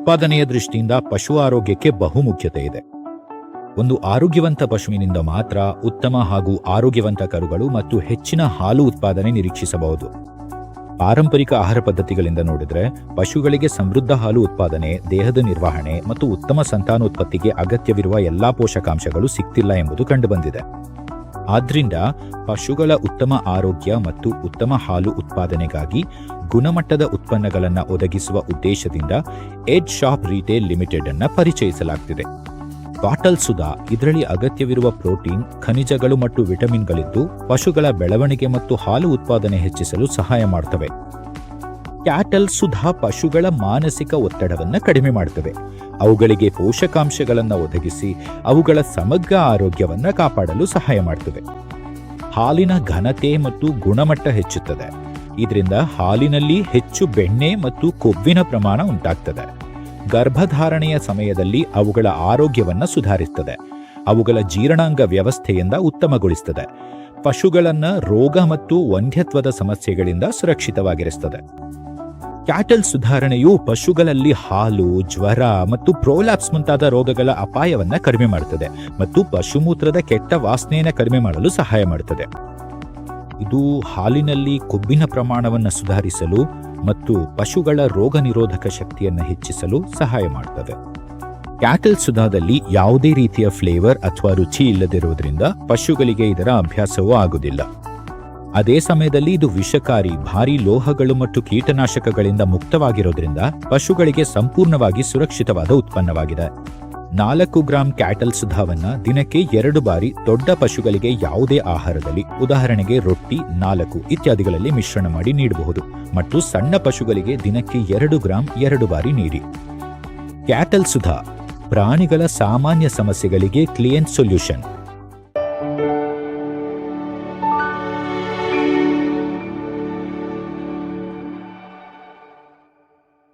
ಉತ್ಪಾದನೆಯ ದೃಷ್ಟಿಯಿಂದ ಪಶು ಆರೋಗ್ಯಕ್ಕೆ ಬಹುಮುಖ್ಯತೆ ಇದೆ. ಒಂದು ಆರೋಗ್ಯವಂತ ಪಶುವಿನಿಂದ ಮಾತ್ರ ಉತ್ತಮ ಹಾಗೂ ಆರೋಗ್ಯವಂತ ಕರುಗಳು ಮತ್ತು ಹೆಚ್ಚಿನ ಹಾಲು ಉತ್ಪಾದನೆ ನಿರೀಕ್ಷಿಸಬಹುದು. ಪಾರಂಪರಿಕ ಆಹಾರ ಪದ್ಧತಿಗಳಿಂದ ನೋಡಿದ್ರೆ ಪಶುಗಳಿಗೆ ಸಮೃದ್ಧ ಹಾಲು ಉತ್ಪಾದನೆ, ದೇಹದ ನಿರ್ವಹಣೆ ಮತ್ತು ಉತ್ತಮ ಸಂತಾನೋತ್ಪತ್ತಿಗೆ ಅಗತ್ಯವಿರುವ ಎಲ್ಲಾ ಪೋಷಕಾಂಶಗಳು ಸಿಗ್ತಿಲ್ಲ ಎಂಬುದು ಕಂಡುಬಂದಿದೆ. ಆದ್ರಿಂದ ಪಶುಗಳ ಉತ್ತಮ ಆರೋಗ್ಯ ಮತ್ತು ಉತ್ತಮ ಹಾಲು ಉತ್ಪಾದನೆಗಾಗಿ ಗುಣಮಟ್ಟದ ಉತ್ಪನ್ನಗಳನ್ನು ಒದಗಿಸುವ ಉದ್ದೇಶದಿಂದ ಎಡ್ ಶಾಪ್ ರಿಟೇಲ್ ಲಿಮಿಟೆಡ್ ಅನ್ನು ಪರಿಚಯಿಸಲಾಗುತ್ತಿದೆ. ಬಾಟಲ್ ಸುಧಾ ಇದರಲ್ಲಿ ಅಗತ್ಯವಿರುವ ಪ್ರೋಟೀನ್, ಖನಿಜಗಳು ಮತ್ತು ವಿಟಮಿನ್ಗಳಿದ್ದು ಪಶುಗಳ ಬೆಳವಣಿಗೆ ಮತ್ತು ಹಾಲು ಉತ್ಪಾದನೆ ಹೆಚ್ಚಿಸಲು ಸಹಾಯ ಮಾಡುತ್ತವೆ. ಕ್ಯಾಟಲ್ ಸುಧಾ ಪಶುಗಳ ಮಾನಸಿಕ ಒತ್ತಡವನ್ನು ಕಡಿಮೆ ಮಾಡುತ್ತವೆ. ಅವುಗಳಿಗೆ ಪೋಷಕಾಂಶಗಳನ್ನು ಒದಗಿಸಿ ಅವುಗಳ ಸಮಗ್ರ ಆರೋಗ್ಯವನ್ನು ಕಾಪಾಡಲು ಸಹಾಯ ಮಾಡುತ್ತವೆ. ಹಾಲಿನ ಘನತೆ ಮತ್ತು ಗುಣಮಟ್ಟ ಹೆಚ್ಚುತ್ತದೆ. ಇದರಿಂದ ಹಾಲಿನಲ್ಲಿ ಹೆಚ್ಚು ಬೆಣ್ಣೆ ಮತ್ತು ಕೊಬ್ಬಿನ ಪ್ರಮಾಣ ಉಂಟಾಗ್ತದೆ. ಗರ್ಭಧಾರಣೆಯ ಸಮಯದಲ್ಲಿ ಅವುಗಳ ಆರೋಗ್ಯವನ್ನು ಸುಧಾರಿಸುತ್ತದೆ. ಅವುಗಳ ಜೀರ್ಣಾಂಗ ವ್ಯವಸ್ಥೆಯಿಂದ ಉತ್ತಮಗೊಳಿಸುತ್ತದೆ. ಪಶುಗಳನ್ನು ರೋಗ ಮತ್ತು ವಂಧ್ಯತ್ವದ ಸಮಸ್ಯೆಗಳಿಂದ ಸುರಕ್ಷಿತವಾಗಿರಿಸುತ್ತದೆ. ಕ್ಯಾಟಲ್ ಸುಧಾರಣೆಯು ಪಶುಗಳಲ್ಲಿ ಹಾಲು, ಜ್ವರ ಮತ್ತು ಪ್ರೋಲ್ಯಾಪ್ಸ್ ಮುಂತಾದ ರೋಗಗಳ ಅಪಾಯವನ್ನು ಕಡಿಮೆ ಮಾಡುತ್ತದೆ ಮತ್ತು ಪಶುಮೂತ್ರದ ಕೆಟ್ಟ ವಾಸನೆಯನ್ನು ಕಡಿಮೆ ಮಾಡಲು ಸಹಾಯ ಮಾಡುತ್ತದೆ. ಇದು ಹಾಲಿನಲ್ಲಿ ಕೊಬ್ಬಿನ ಪ್ರಮಾಣವನ್ನು ಸುಧಾರಿಸಲು ಮತ್ತು ಪಶುಗಳ ರೋಗ ನಿರೋಧಕ ಶಕ್ತಿಯನ್ನು ಹೆಚ್ಚಿಸಲು ಸಹಾಯ ಮಾಡುತ್ತದೆ. ಕ್ಯಾಟಲ್ ಸುಧಾದಲ್ಲಿ ಯಾವುದೇ ರೀತಿಯ ಫ್ಲೇವರ್ ಅಥವಾ ರುಚಿ ಇಲ್ಲದಿರುವುದರಿಂದ ಪಶುಗಳಿಗೆ ಇದರ ಅಭ್ಯಾಸವೂ ಆಗುವುದಿಲ್ಲ. ಅದೇ ಸಮಯದಲ್ಲಿ ಇದು ವಿಷಕಾರಿ, ಭಾರೀ ಲೋಹಗಳು ಮತ್ತು ಕೀಟನಾಶಕಗಳಿಂದ ಮುಕ್ತವಾಗಿರೋದ್ರಿಂದ ಪಶುಗಳಿಗೆ ಸಂಪೂರ್ಣವಾಗಿ ಸುರಕ್ಷಿತವಾದ ಉತ್ಪನ್ನವಾಗಿದೆ. 4 ಗ್ರಾಂ ಕ್ಯಾಟಲ್ ಸುಧಾವನ್ನ ದಿನಕ್ಕೆ 2 ಬಾರಿ ದೊಡ್ಡ ಪಶುಗಳಿಗೆ ಯಾವುದೇ ಆಹಾರದಲ್ಲಿ, ಉದಾಹರಣೆಗೆ ರೊಟ್ಟಿ, 4 ಇತ್ಯಾದಿಗಳಲ್ಲಿ ಮಿಶ್ರಣ ಮಾಡಿ ನೀಡಬಹುದು ಮತ್ತು ಸಣ್ಣ ಪಶುಗಳಿಗೆ ದಿನಕ್ಕೆ 2 ಗ್ರಾಂ 2 ಬಾರಿ ನೀಡಿ. ಕ್ಯಾಟಲ್ ಸುಧಾ ಪ್ರಾಣಿಗಳ ಸಾಮಾನ್ಯ ಸಮಸ್ಯೆಗಳಿಗೆ ಕ್ಲಿಯಂಟ್ ಸೊಲ್ಯೂಷನ್.